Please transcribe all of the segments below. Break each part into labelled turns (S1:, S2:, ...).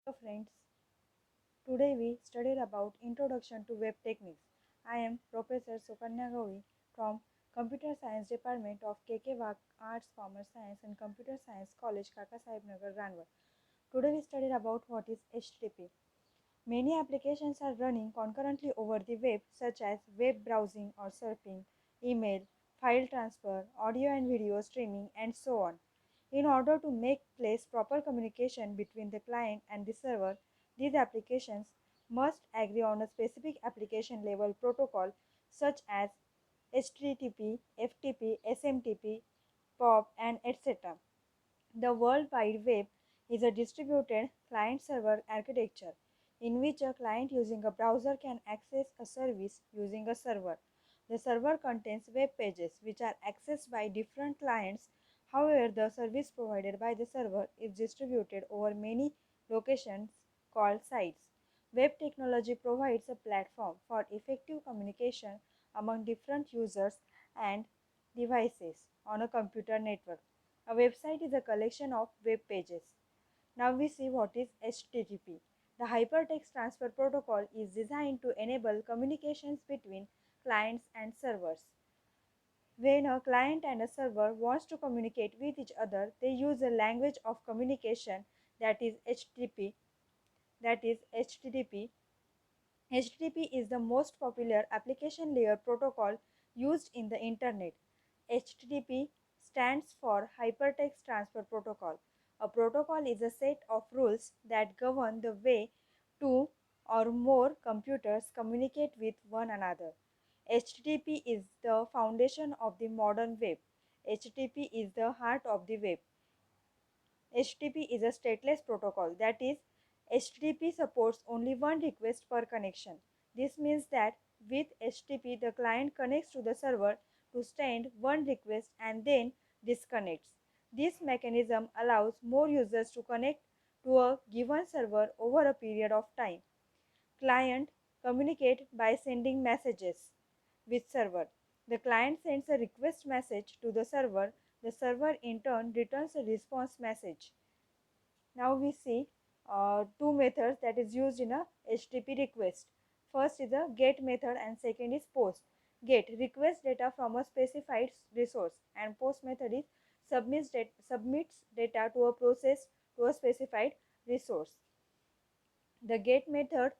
S1: Hello friends, today we studied about Introduction to Web Techniques. I am Professor Sukanya Gauri from Computer Science Department of KK Wagh Arts, Commerce Science and Computer Science College, Kaka Sahib Nagar, Ranwar. Today we studied about what is HTTP. Many applications are running concurrently over the web such as web browsing or surfing, email, file transfer, audio and video streaming and so on. In order to make place proper communication between the client and the server, these applications must agree on a specific application level protocol such as HTTP, FTP, SMTP, POP and etc. The World Wide Web is a distributed client-server architecture in which a client using a browser can access a service using a server. The server contains web pages which are accessed by different clients. However, the service provided by the server is distributed over many locations called sites. Web technology provides a platform for effective communication among different users and devices on a computer network. A website is a collection of web pages. Now we see what is HTTP. The Hypertext Transfer Protocol is designed to enable communications between clients and servers. When a client and a server wants to communicate with each other, they use a language of communication that is HTTP. That is HTTP. HTTP is the most popular application layer protocol used in the Internet. HTTP stands for Hypertext Transfer Protocol. A protocol is a set of rules that govern the way two or more computers communicate with one another. HTTP is the foundation of the modern web. HTTP is the heart of the web. HTTP is a stateless protocol, that is, HTTP supports only one request per connection. This means that with HTTP, the client connects to the server to send one request and then disconnects. This mechanism allows more users to connect to a given server over a period of time. Client communicate by sending messages with server. The client sends a request message to the server. The server in turn returns a response message. Now we see two methods that is used in a HTTP request. First is a get method and second is post. Get requests data from a specified resource and post method is submits data to a process to a specified resource. The get method,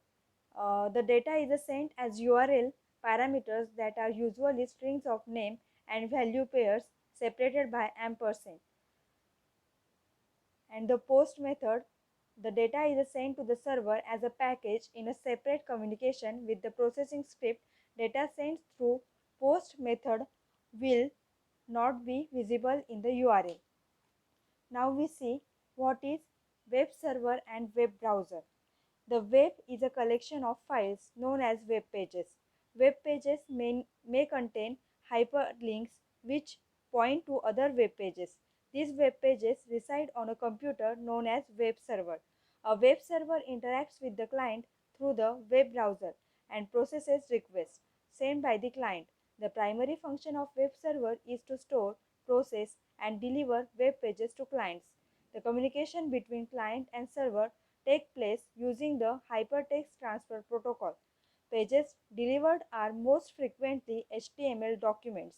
S1: the data is sent as URL parameters that are usually strings of name and value pairs separated by ampersand. And the post method, the data is sent to the server as a package in a separate communication with the processing script. Data sent through post method will not be visible in the URL. Now we see what is web server and web browser. The web is a collection of files known as web pages. Web pages may contain hyperlinks which point to other web pages. These web pages reside on a computer known as web server. A web server interacts with the client through the web browser and processes requests sent by the client. The primary function of web server is to store, process, and deliver web pages to clients. The communication between client and server take place using the Hypertext Transfer Protocol. Pages delivered are most frequently HTML documents,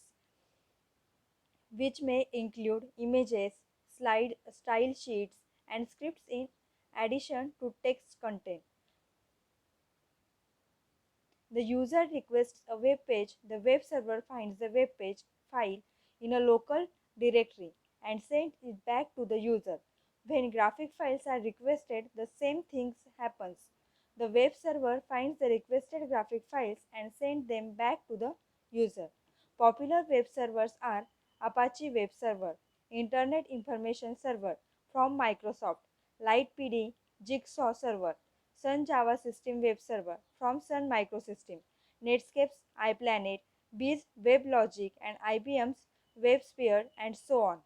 S1: which may include images, style sheets, and scripts in addition to text content. The user requests a web page, the web server finds the web page file in a local directory and sends it back to the user. When graphic files are requested, the same thing happens. The web server finds the requested graphic files and sends them back to the user. Popular web servers are Apache Web Server, Internet Information Server from Microsoft, LightPD, Jigsaw Server, Sun Java System Web Server from Sun Microsystem, Netscape's iPlanet, Bee's WebLogic, and IBM's WebSphere, and so on.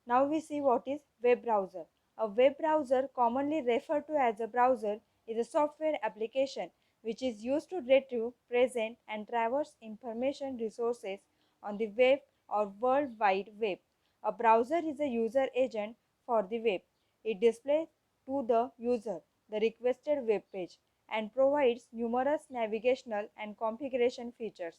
S1: Now we see what is web browser. A web browser, commonly referred to as a browser, is a software application which is used to retrieve, present, and traverse information resources on the web or World Wide Web. A browser is a user agent for the web. It displays to the user the requested web page and provides numerous navigational and configuration features.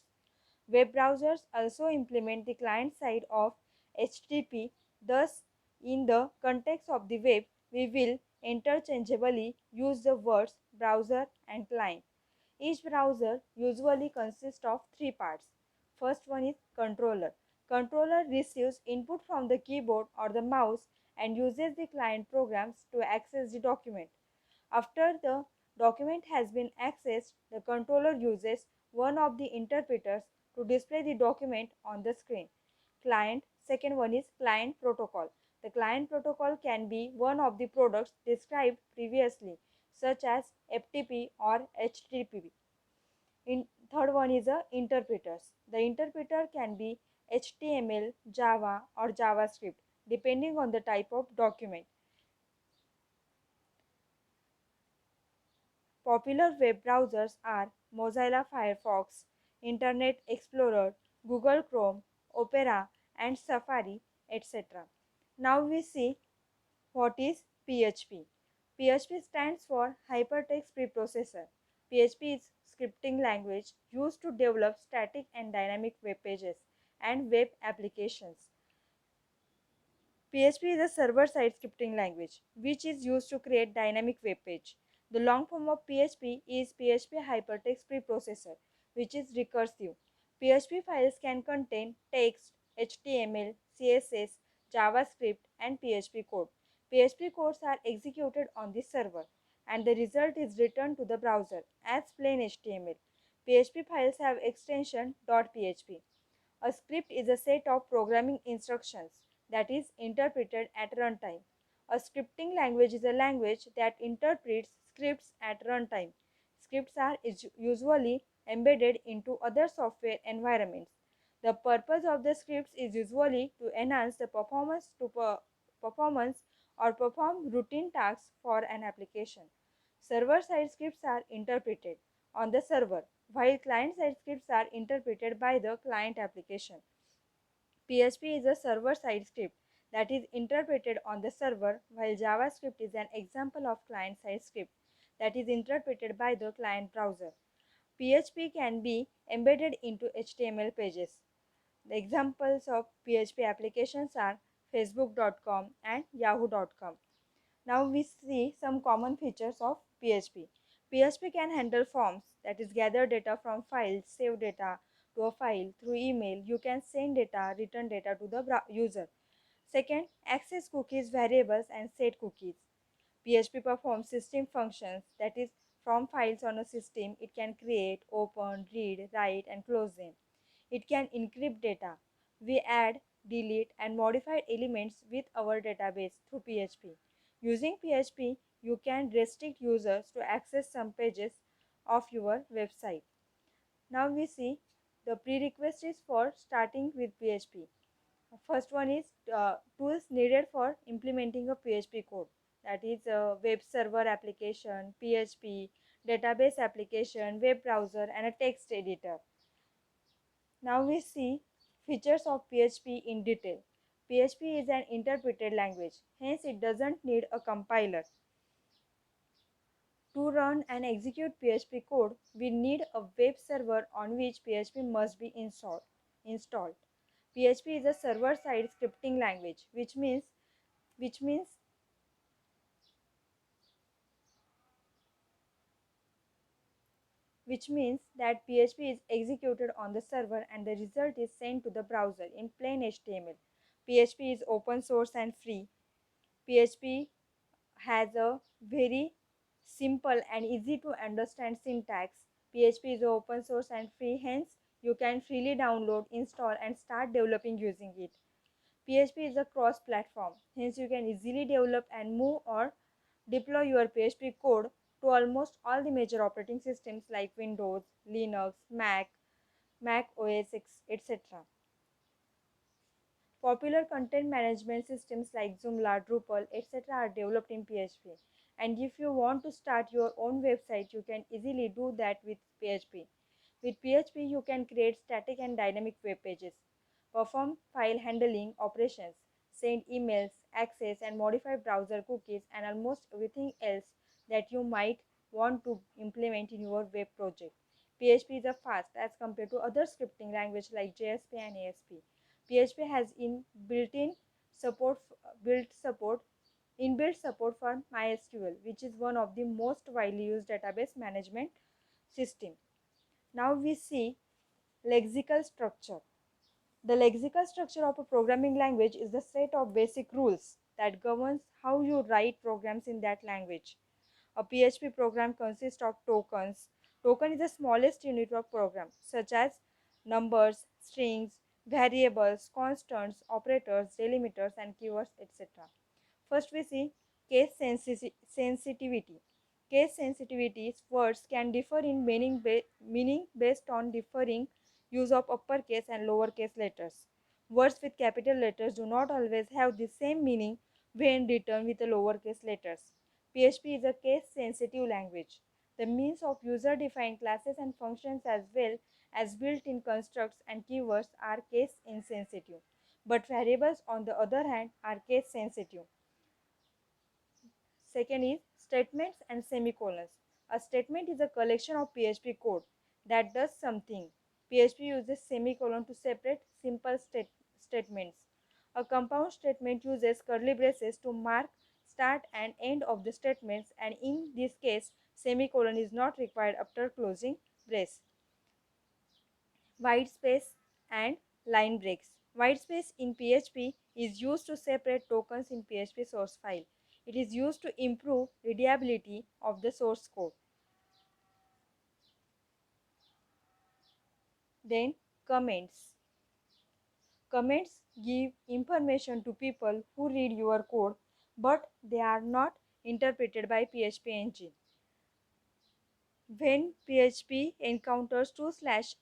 S1: Web browsers also implement the client side of HTTP. Thus, in the context of the web, we will interchangeably use the words browser and client. Each browser usually consists of three parts. First one is controller. Controller receives input from the keyboard or the mouse and uses the client programs to access the document. After the document has been accessed, the controller uses one of the interpreters to display the document on the screen. Client, second one is client protocol. The client protocol can be one of the products described previously, such as FTP or HTTP. Third one is interpreters. The interpreter can be HTML, Java or JavaScript depending on the type of document. Popular web browsers are Mozilla Firefox, Internet Explorer, Google Chrome, Opera and Safari, etc. Now we see what is PHP. PHP stands for Hypertext Preprocessor. PHP is scripting language used to develop static and dynamic web pages and web applications. PHP is a server-side scripting language which is used to create dynamic web page. The long form of PHP is PHP Hypertext Preprocessor, which is recursive. PHP files can contain text, HTML, CSS, JavaScript, and PHP code. PHP codes are executed on the server, and the result is returned to the browser as plain HTML. PHP files have extension .php. A script is a set of programming instructions that is interpreted at runtime. A scripting language is a language that interprets scripts at runtime. Scripts are usually embedded into other software environments. The purpose of the scripts is usually to enhance the performance or perform routine tasks for an application. Server-side scripts are interpreted on the server, while client-side scripts are interpreted by the client application. PHP is a server-side script that is interpreted on the server, while JavaScript is an example of client-side script that is interpreted by the client browser. PHP can be embedded into HTML pages. The examples of PHP applications are Facebook.com and Yahoo.com. Now we see some common features of PHP. PHP can handle forms, that is gather data from files, save data to a file through email. You can send data, return data to the user. Second, access cookies, variables and set cookies. PHP performs system functions, that is from files on a system. It can create, open, read, write and close them. It can encrypt data. We add, delete and modify elements with our database through PHP. Using PHP, you can restrict users to access some pages of your website. Now we see the prerequisites for starting with PHP. First one is tools needed for implementing a PHP code. That is a web server application, PHP, database application, web browser and a text editor. Now we see features of PHP in detail. PHP is an interpreted language, hence it doesn't need a compiler. To run and execute PHP code, we need a web server on which PHP must be installed. PHP is a server-side scripting language, which means that PHP is executed on the server and the result is sent to the browser in plain HTML. PHP is open source and free. PHP has a very simple and easy to understand syntax. PHP is open source and free, hence you can freely download, install and start developing using it. PHP is a cross-platform, hence you can easily develop and move or deploy your PHP code to almost all the major operating systems like Windows, Linux, Mac OS, etc. Popular content management systems like Joomla, Drupal, etc. are developed in PHP. And if you want to start your own website, you can easily do that with PHP. With PHP, you can create static and dynamic web pages, perform file handling operations, send emails, access and modify browser cookies, and almost everything else that you might want to implement in your web project. PHP is a fast as compared to other scripting language like JSP and ASP. PHP has built-in support built support inbuilt support for MySQL, which is one of the most widely used database management system. Now we see lexical structure. The lexical structure of a programming language is the set of basic rules that governs how you write programs in that language. A PHP program consists of tokens. Token is the smallest unit of program, such as numbers, strings, variables, constants, operators, delimiters, and keywords, etc. First, we see sensitivity. Case sensitivity words can differ in meaning based on differing use of uppercase and lowercase letters. Words with capital letters do not always have the same meaning when written with the lowercase letters. PHP is a case-sensitive language. The means of user-defined classes and functions as well as built-in constructs and keywords are case-insensitive, but variables on the other hand are case-sensitive. Second is statements and semicolons. A statement is a collection of PHP code that does something. PHP uses semicolon to separate simple statements. A compound statement uses curly braces to mark start and end of the statements, and in this case semicolon is not required after closing brace. White space and line breaks. White space in PHP is used to separate tokens in PHP source file. It is used to improve readability of the source code. Then comments. Comments give information to people who read your code, but they are not interpreted by PHP engine. When PHP encounters two slash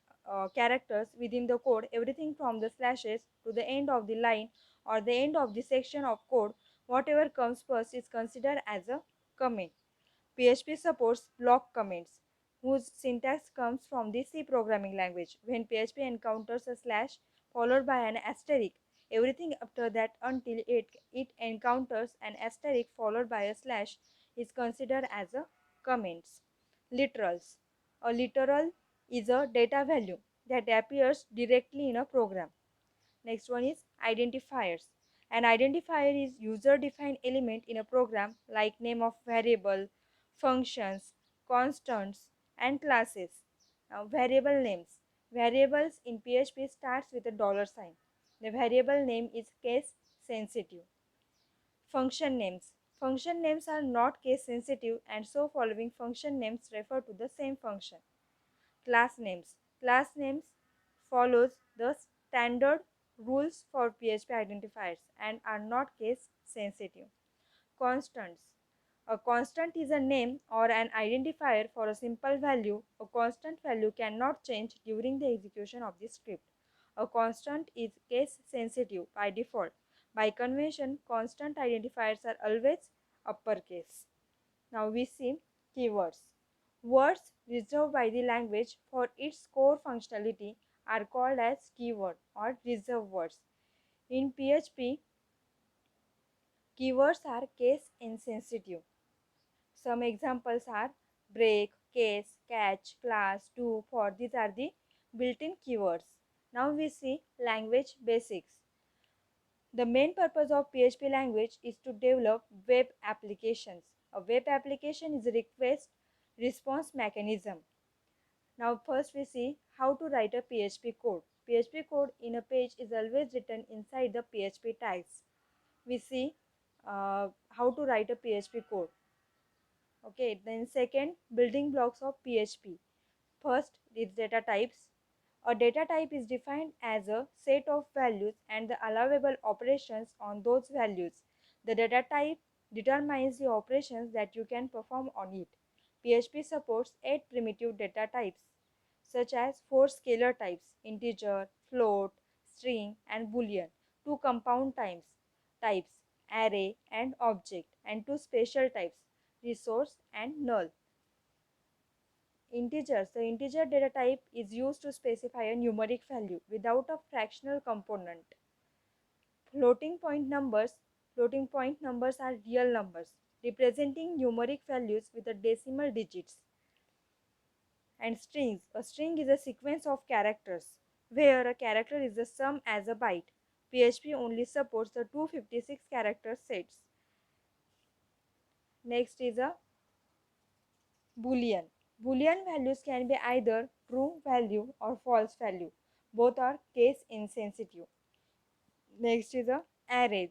S1: characters within the code, everything from the slashes to the end of the line or the end of the section of code, whatever comes first is considered as a comment. PHP supports block comments, whose syntax comes from the C programming language. When PHP encounters a slash followed by an asterisk, everything after that until it encounters an asterisk followed by a slash is considered as a comments. Literals. A literal is a data value that appears directly in a program. Next one is identifiers. An identifier is user-defined element in a program like name of variable, functions, constants, and classes. Now, variable names. Variables in PHP starts with a dollar sign. The variable name is case sensitive. Function names. Function names are not case sensitive, and so following function names refer to the same function. Class names. Class names follows the standard rules for PHP identifiers and are not case sensitive. Constants. A constant is a name or an identifier for a simple value. A constant value cannot change during the execution of the script. A constant is case sensitive by default. By convention, constant identifiers are always uppercase. Now we see keywords. Words reserved by the language for its core functionality are called as keyword or reserved words. In PHP, keywords are case insensitive. Some examples are break, case, catch, class, do, for. These are the built-in keywords. Now we see language basics. The main purpose of PHP language is to develop web applications. A web application is a request response mechanism. Now first we see how to write a PHP code. PHP code in a page is always written inside the PHP tags. We see how to write a PHP code. Okay, then second, building blocks of PHP. First is data types. A data type is defined as a set of values and the allowable operations on those values. The data type determines the operations that you can perform on it. PHP supports 8 primitive data types, such as 4 scalar types, integer, float, string, and boolean, 2 compound types, array and object, and 2 special types, resource and null. Integers. The integer data type is used to specify a numeric value without a fractional component. Floating point numbers. Floating point numbers are real numbers. representing numeric values with the decimal digits. And strings. A string is a sequence of characters, where a character is the sum as a byte. PHP only supports the 256 character sets. Next is a Boolean. Boolean values can be either true value or false value. Both are case insensitive. Next is a arrays.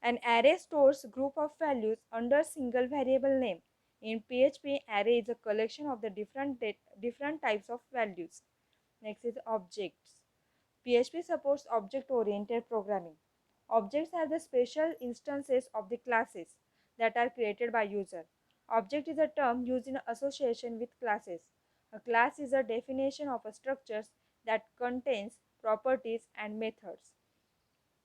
S1: An array stores group of values under single variable name. In PHP, array is a collection of the different types of values. Next is objects. PHP supports object-oriented programming. Objects are the special instances of the classes that are created by user. Object is a term used in association with classes. A class is a definition of a structure that contains properties and methods.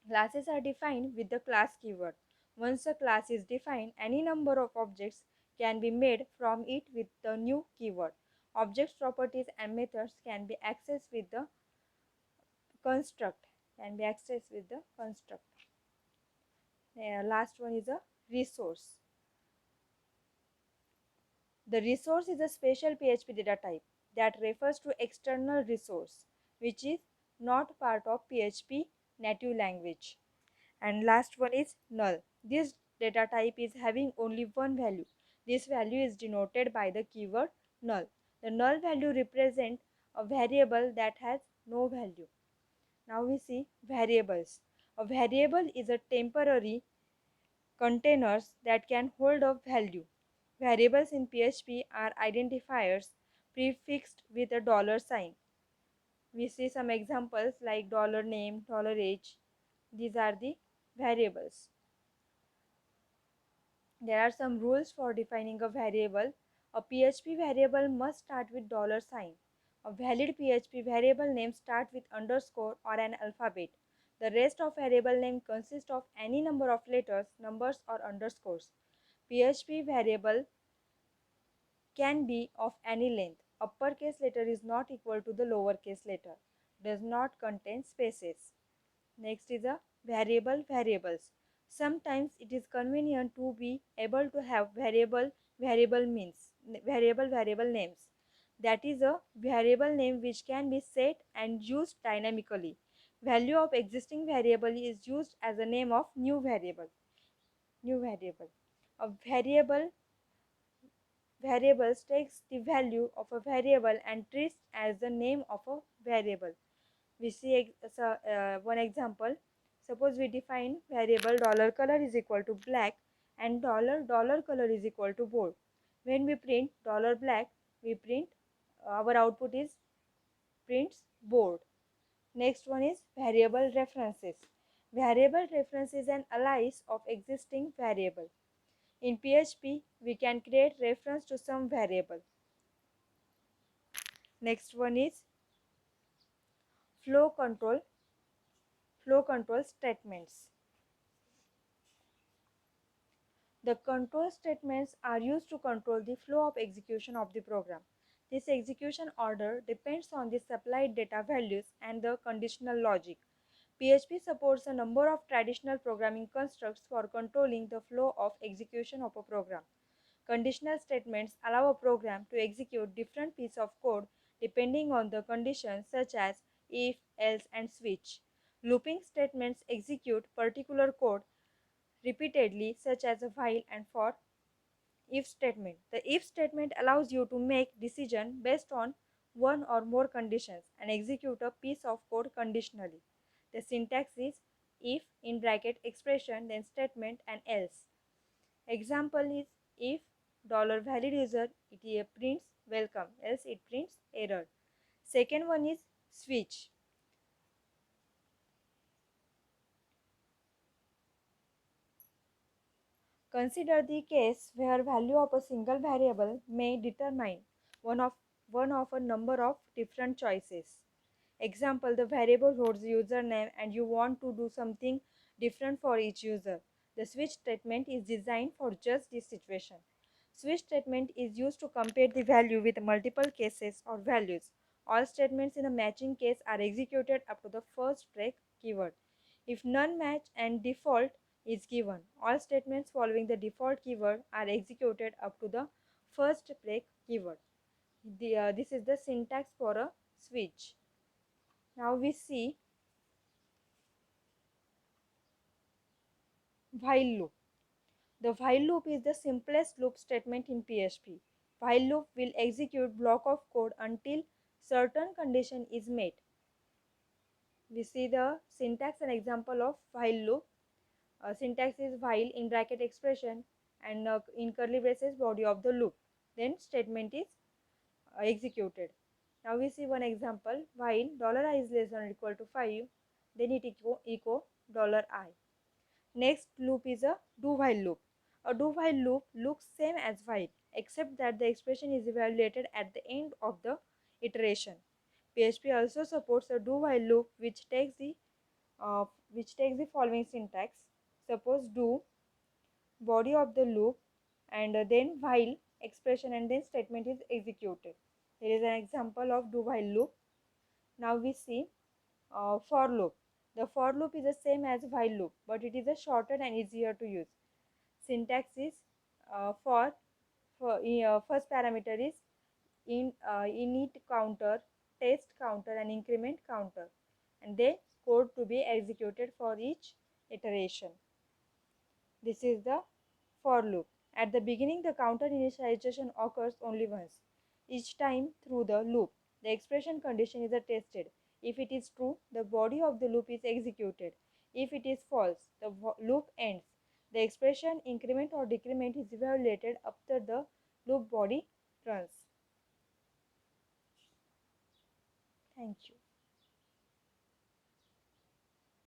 S1: Classes are defined with the class keyword. Once a class is defined, any number of objects can be made from it with the new keyword. Objects, properties, and methods can be accessed with the construct. Last one is a resource. The resource is a special PHP data type that refers to external resource which is not part of PHP native language. And last one is null. This data type is having only one value. This value is denoted by the keyword null. The null value represents a variable that has no value. Now we see variables. A variable is a temporary containers that can hold a value. Variables in PHP are identifiers prefixed with a dollar sign. We see some examples like $name, $age. These are the variables. There are some rules for defining a variable. A PHP variable must start with dollar sign. A valid PHP variable name starts with underscore or an alphabet. The rest of variable name consists of any number of letters, numbers or underscores. PHP variable can be of any length. Uppercase letter is not equal to the lowercase letter. Does not contain spaces. Next is a variables. Sometimes it is convenient to be able to have variable names. That is a variable name which can be set and used dynamically. Value of existing variable is used as a name of new variable. A variables takes the value of a variable and treats as the name of a variable. We see one example. Suppose we define variable $color is equal to black and dollar color is equal to bold. When we print $black, we print our output is prints bold. Next one is variable references. Variable reference is an alias of existing variable. In PHP, we can create reference to some variable. Next one is flow control statements. The control statements are used to control the flow of execution of the program. This execution order depends on the supplied data values and the conditional logic. PHP supports a number of traditional programming constructs for controlling the flow of execution of a program. Conditional statements allow a program to execute different pieces of code depending on the conditions such as if, else, and switch. Looping statements execute particular code repeatedly such as a while and for if statement. The if statement allows you to make decision based on one or more conditions and execute a piece of code conditionally. The syntax is if in bracket expression then statement and else. Example is if $valid user it prints welcome else it prints error. Second one is switch. Consider the case where value of a single variable may determine one of a number of different choices. Example, the variable holds username and you want to do something different for each user. The switch statement is designed for just this situation. Switch statement is used to compare the value with multiple cases or values. All statements in a matching case are executed up to the first break keyword. If none match and default, is given. All statements following the default keyword are executed up to the first break keyword. This is the syntax for a switch. Now we see while loop. The while loop is the simplest loop statement in PHP. While loop will execute block of code until certain condition is met. We see the syntax and example of while loop. Syntax is while in bracket expression and in curly braces body of the loop. Then statement is executed. Now we see one example. While $I is less than or equal to 5, then it echo $I. Next loop is a do while loop. A do while loop looks same as while except that the expression is evaluated at the end of the iteration. PHP also supports a do while loop which takes the following syntax. Suppose do body of the loop and then while expression and then statement is executed. Here is an example of do while loop. Now we see for loop. The for loop is the same as while loop, but it is a shorter and easier to use. Syntax is first parameter is init counter, test counter, and increment counter, and then code to be executed for each iteration. This is the for loop. At the beginning, the counter initialization occurs only once. Each time through the loop, the expression condition is tested. If it is true, the body of the loop is executed. If it is false, the loop ends. The expression increment or decrement is evaluated after the loop body runs. Thank you.